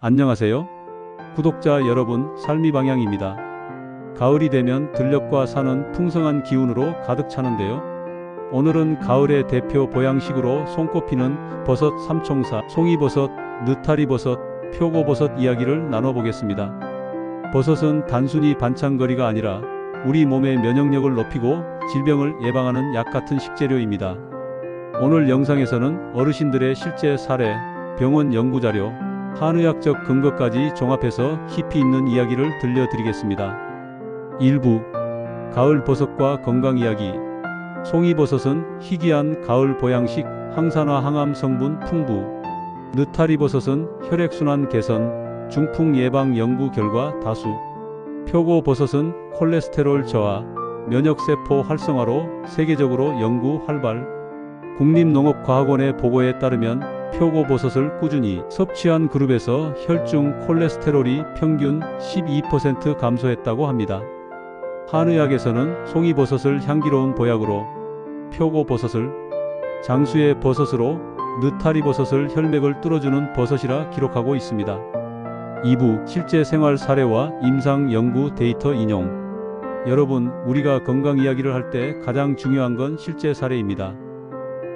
안녕하세요. 구독자 여러분, 삶이 방향입니다. 가을이 되면 들녘과 산은 풍성한 기운으로 가득 차는데요. 오늘은 가을의 대표 보양식으로 손꼽히는 버섯 삼총사, 송이버섯, 느타리버섯, 표고버섯 이야기를 나눠보겠습니다. 버섯은 단순히 반찬거리가 아니라 우리 몸의 면역력을 높이고 질병을 예방하는 약 같은 식재료입니다. 오늘 영상에서는 어르신들의 실제 사례, 병원 연구자료, 한의학적 근거까지 종합해서 깊이 있는 이야기를 들려드리겠습니다. 1부 가을 버섯과 건강 이야기. 송이버섯은 희귀한 가을 보양식, 항산화 항암 성분 풍부. 느타리버섯은 혈액순환 개선, 중풍 예방 연구 결과 다수. 표고버섯은 콜레스테롤 저하, 면역세포 활성화로 세계적으로 연구 활발. 국립농업과학원의 보고에 따르면 표고버섯을 꾸준히 섭취한 그룹에서 혈중 콜레스테롤이 평균 12% 감소했다고 합니다. 한의학에서는 송이버섯을 향기로운 보약으로, 표고버섯을 장수의 버섯으로, 느타리버섯을 혈맥을 뚫어주는 버섯이라 기록하고 있습니다. 2부 실제 생활 사례와 임상 연구 데이터 인용. 여러분, 우리가 건강 이야기를 할 때 가장 중요한 건 실제 사례입니다.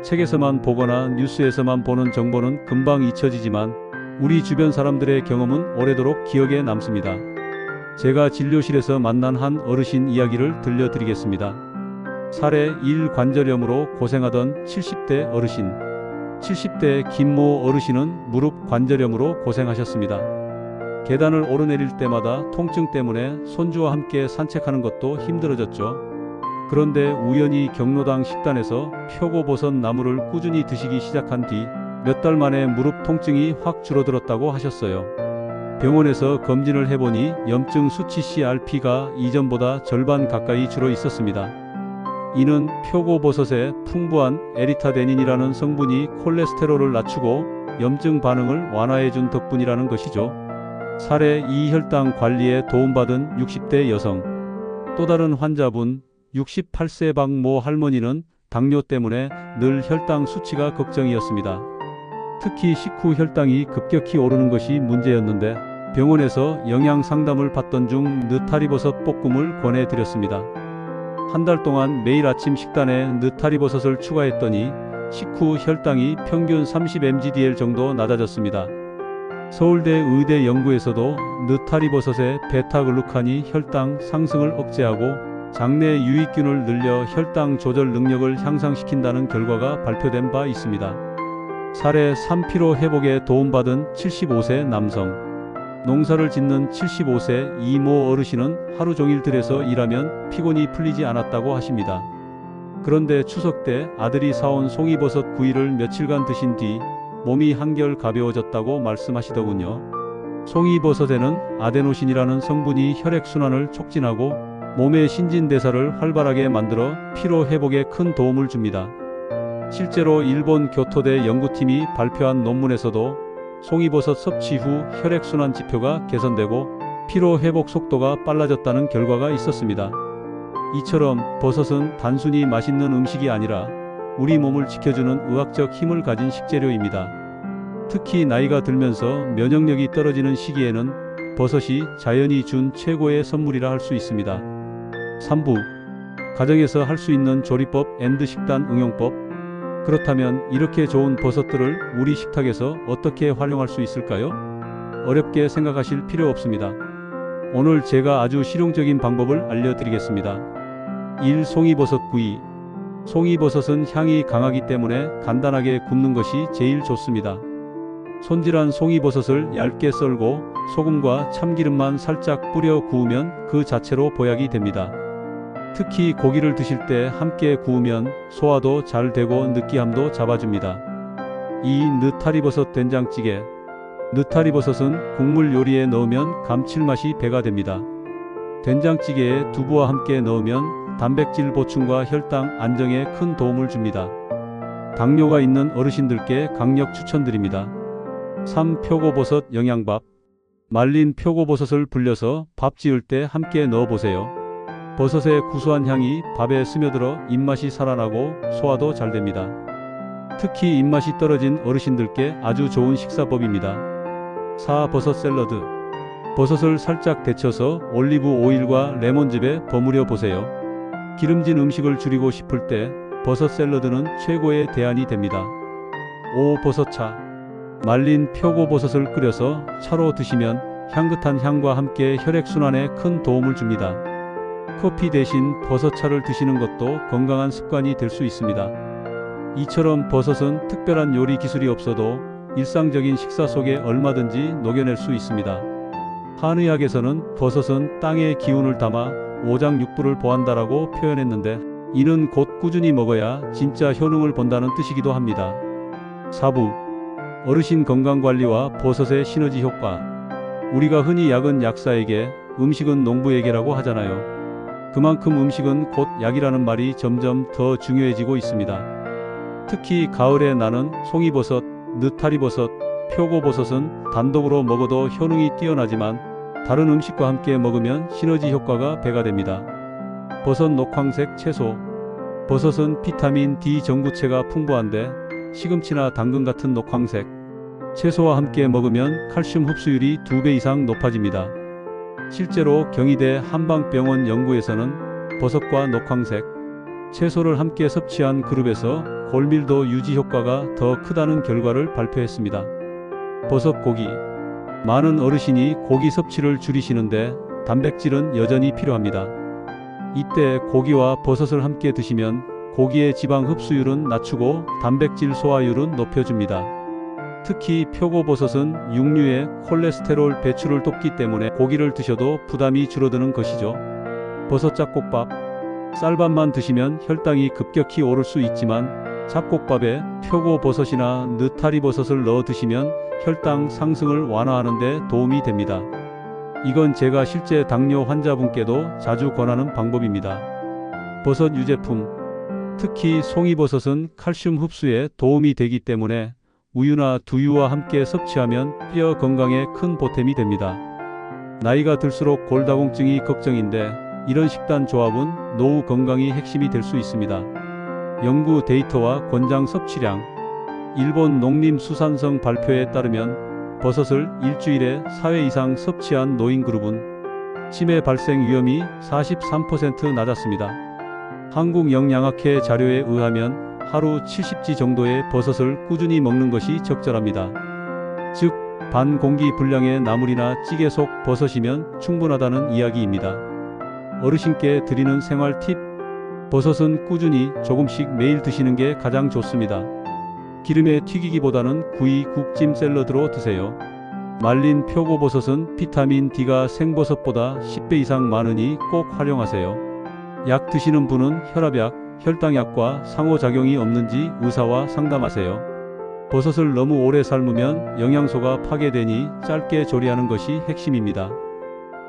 책에서만 보거나 뉴스에서만 보는 정보는 금방 잊혀지지만 우리 주변 사람들의 경험은 오래도록 기억에 남습니다. 제가 진료실에서 만난 한 어르신 이야기를 들려드리겠습니다. 사례 1. 관절염으로 고생하던 70대 어르신. 70대 김모 어르신은 무릎 관절염으로 고생하셨습니다. 계단을 오르내릴 때마다 통증 때문에 손주와 함께 산책하는 것도 힘들어졌죠. 그런데 우연히 경로당 식단에서 표고버섯 나물을 꾸준히 드시기 시작한 뒤 몇 달 만에 무릎 통증이 확 줄어들었다고 하셨어요. 병원에서 검진을 해보니 염증 수치 CRP가 이전보다 절반 가까이 줄어 있었습니다. 이는 표고버섯에 풍부한 에리타데닌이라는 성분이 콜레스테롤을 낮추고 염증 반응을 완화해준 덕분이라는 것이죠. 사례 2. 혈당 관리에 도움받은 60대 여성. 또 다른 환자분, 68세 박모 할머니는 당뇨 때문에 늘 혈당 수치가 걱정이었습니다. 특히 식후 혈당이 급격히 오르는 것이 문제였는데 병원에서 영양 상담을 받던 중 느타리버섯 볶음을 권해드렸습니다. 한 달 동안 매일 아침 식단에 느타리버섯을 추가했더니 식후 혈당이 평균 30mg/dl 정도 낮아졌습니다. 서울대 의대 연구에서도 느타리버섯의 베타글루칸이 혈당 상승을 억제하고 장내 유익균을 늘려 혈당 조절 능력을 향상시킨다는 결과가 발표된 바 있습니다. 사례 3. 피로 회복에 도움받은 75세 남성. 농사를 짓는 75세 이모 어르신은 하루 종일 들에서 일하면 피곤이 풀리지 않았다고 하십니다. 그런데 추석 때 아들이 사온 송이버섯 구이를 며칠간 드신 뒤 몸이 한결 가벼워졌다고 말씀하시더군요. 송이버섯에는 아데노신이라는 성분이 혈액순환을 촉진하고 몸의 신진대사를 활발하게 만들어 피로 회복에 큰 도움을 줍니다. 실제로 일본 교토대 연구팀이 발표한 논문에서도 송이버섯 섭취 후 혈액순환 지표가 개선되고 피로 회복 속도가 빨라졌다는 결과가 있었습니다. 이처럼 버섯은 단순히 맛있는 음식이 아니라 우리 몸을 지켜주는 의학적 힘을 가진 식재료입니다. 특히 나이가 들면서 면역력이 떨어지는 시기에는 버섯이 자연이 준 최고의 선물이라 할 수 있습니다. 3부 가정에서 할 수 있는 조리법 앤드 식단 응용법. 그렇다면 이렇게 좋은 버섯들을 우리 식탁에서 어떻게 활용할 수 있을까요? 어렵게 생각하실 필요 없습니다. 오늘 제가 아주 실용적인 방법을 알려드리겠습니다. 1. 송이버섯 구이. 송이버섯은 향이 강하기 때문에 간단하게 굽는 것이 제일 좋습니다. 손질한 송이버섯을 얇게 썰고 소금과 참기름만 살짝 뿌려 구우면 그 자체로 보약이 됩니다. 특히 고기를 드실 때 함께 구우면 소화도 잘 되고 느끼함도 잡아줍니다. 2. 느타리버섯 된장찌개. 느타리버섯은 국물 요리에 넣으면 감칠맛이 배가 됩니다. 된장찌개에 두부와 함께 넣으면 단백질 보충과 혈당 안정에 큰 도움을 줍니다. 당뇨가 있는 어르신들께 강력 추천드립니다. 3. 표고버섯 영양밥. 말린 표고버섯을 불려서 밥 지을 때 함께 넣어보세요. 버섯의 구수한 향이 밥에 스며들어 입맛이 살아나고 소화도 잘 됩니다. 특히 입맛이 떨어진 어르신들께 아주 좋은 식사법입니다. 4. 버섯 샐러드. 버섯을 살짝 데쳐서 올리브 오일과 레몬즙에 버무려 보세요. 기름진 음식을 줄이고 싶을 때 버섯 샐러드는 최고의 대안이 됩니다. 5. 버섯차. 말린 표고버섯을 끓여서 차로 드시면 향긋한 향과 함께 혈액순환에 큰 도움을 줍니다. 커피 대신 버섯차를 드시는 것도 건강한 습관이 될 수 있습니다. 이처럼 버섯은 특별한 요리 기술이 없어도 일상적인 식사 속에 얼마든지 녹여낼 수 있습니다. 한의학에서는 버섯은 땅의 기운을 담아 오장육부를 보한다라고 표현했는데, 이는 곧 꾸준히 먹어야 진짜 효능을 본다는 뜻이기도 합니다. 4부. 어르신 건강관리와 버섯의 시너지 효과. 우리가 흔히 약은 약사에게, 음식은 농부에게라고 하잖아요. 그만큼 음식은 곧 약이라는 말이 점점 더 중요해지고 있습니다. 특히 가을에 나는 송이버섯, 느타리버섯, 표고버섯은 단독으로 먹어도 효능이 뛰어나지만 다른 음식과 함께 먹으면 시너지 효과가 배가 됩니다. 버섯 녹황색 채소. 버섯은 비타민 D 전구체가 풍부한데 시금치나 당근 같은 녹황색 채소와 함께 먹으면 칼슘 흡수율이 2배 이상 높아집니다. 실제로 경희대 한방병원 연구에서는 버섯과 녹황색 채소를 함께 섭취한 그룹에서 골밀도 유지 효과가 더 크다는 결과를 발표했습니다. 버섯 고기. 많은 어르신이 고기 섭취를 줄이시는데 단백질은 여전히 필요합니다. 이때 고기와 버섯을 함께 드시면 고기의 지방 흡수율은 낮추고 단백질 소화율은 높여줍니다. 특히 표고버섯은 육류의 콜레스테롤 배출을 돕기 때문에 고기를 드셔도 부담이 줄어드는 것이죠. 버섯 잡곡밥. 쌀밥만 드시면 혈당이 급격히 오를 수 있지만 잡곡밥에 표고버섯이나 느타리버섯을 넣어 드시면 혈당 상승을 완화하는 데 도움이 됩니다. 이건 제가 실제 당뇨 환자분께도 자주 권하는 방법입니다. 버섯 유제품. 특히 송이버섯은 칼슘 흡수에 도움이 되기 때문에 우유나 두유와 함께 섭취하면 뼈 건강에 큰 보탬이 됩니다. 나이가 들수록 골다공증이 걱정인데 이런 식단 조합은 노후 건강이 핵심이 될 수 있습니다. 연구 데이터와 권장 섭취량. 일본 농림수산성 발표에 따르면 버섯을 일주일에 4회 이상 섭취한 노인그룹은 치매 발생 위험이 43% 낮았습니다. 한국영양학회 자료에 의하면 하루 70지 정도의 버섯을 꾸준히 먹는 것이 적절합니다. 즉, 반 공기 분량의 나물이나 찌개 속 버섯이면 충분하다는 이야기입니다. 어르신께 드리는 생활 팁. 버섯은 꾸준히 조금씩 매일 드시는 게 가장 좋습니다. 기름에 튀기기보다는 구이, 국찜, 샐러드로 드세요. 말린 표고버섯은 비타민 D가 생버섯보다 10배 이상 많으니 꼭 활용하세요. 약 드시는 분은 혈압약, 혈당약과 상호작용이 없는지 의사와 상담하세요. 버섯을 너무 오래 삶으면 영양소가 파괴되니 짧게 조리하는 것이 핵심입니다.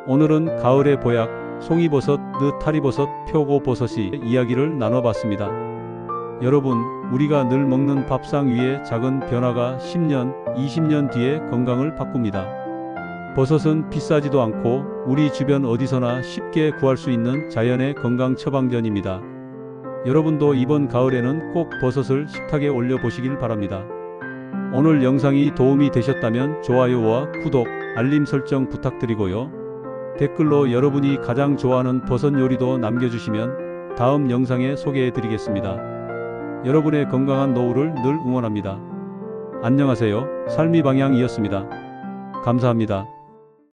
오늘은 가을의 보약, 송이버섯, 느타리버섯, 표고버섯의 이야기를 나눠봤습니다. 여러분, 우리가 늘 먹는 밥상 위에 작은 변화가 10년, 20년 뒤에 건강을 바꿉니다. 버섯은 비싸지도 않고 우리 주변 어디서나 쉽게 구할 수 있는 자연의 건강 처방전입니다. 여러분도 이번 가을에는 꼭 버섯을 식탁에 올려보시길 바랍니다. 오늘 영상이 도움이 되셨다면 좋아요와 구독, 알림 설정 부탁드리고요. 댓글로 여러분이 가장 좋아하는 버섯 요리도 남겨주시면 다음 영상에 소개해드리겠습니다. 여러분의 건강한 노후를 늘 응원합니다. 안녕하세요. 삶이방향이었습니다. 감사합니다.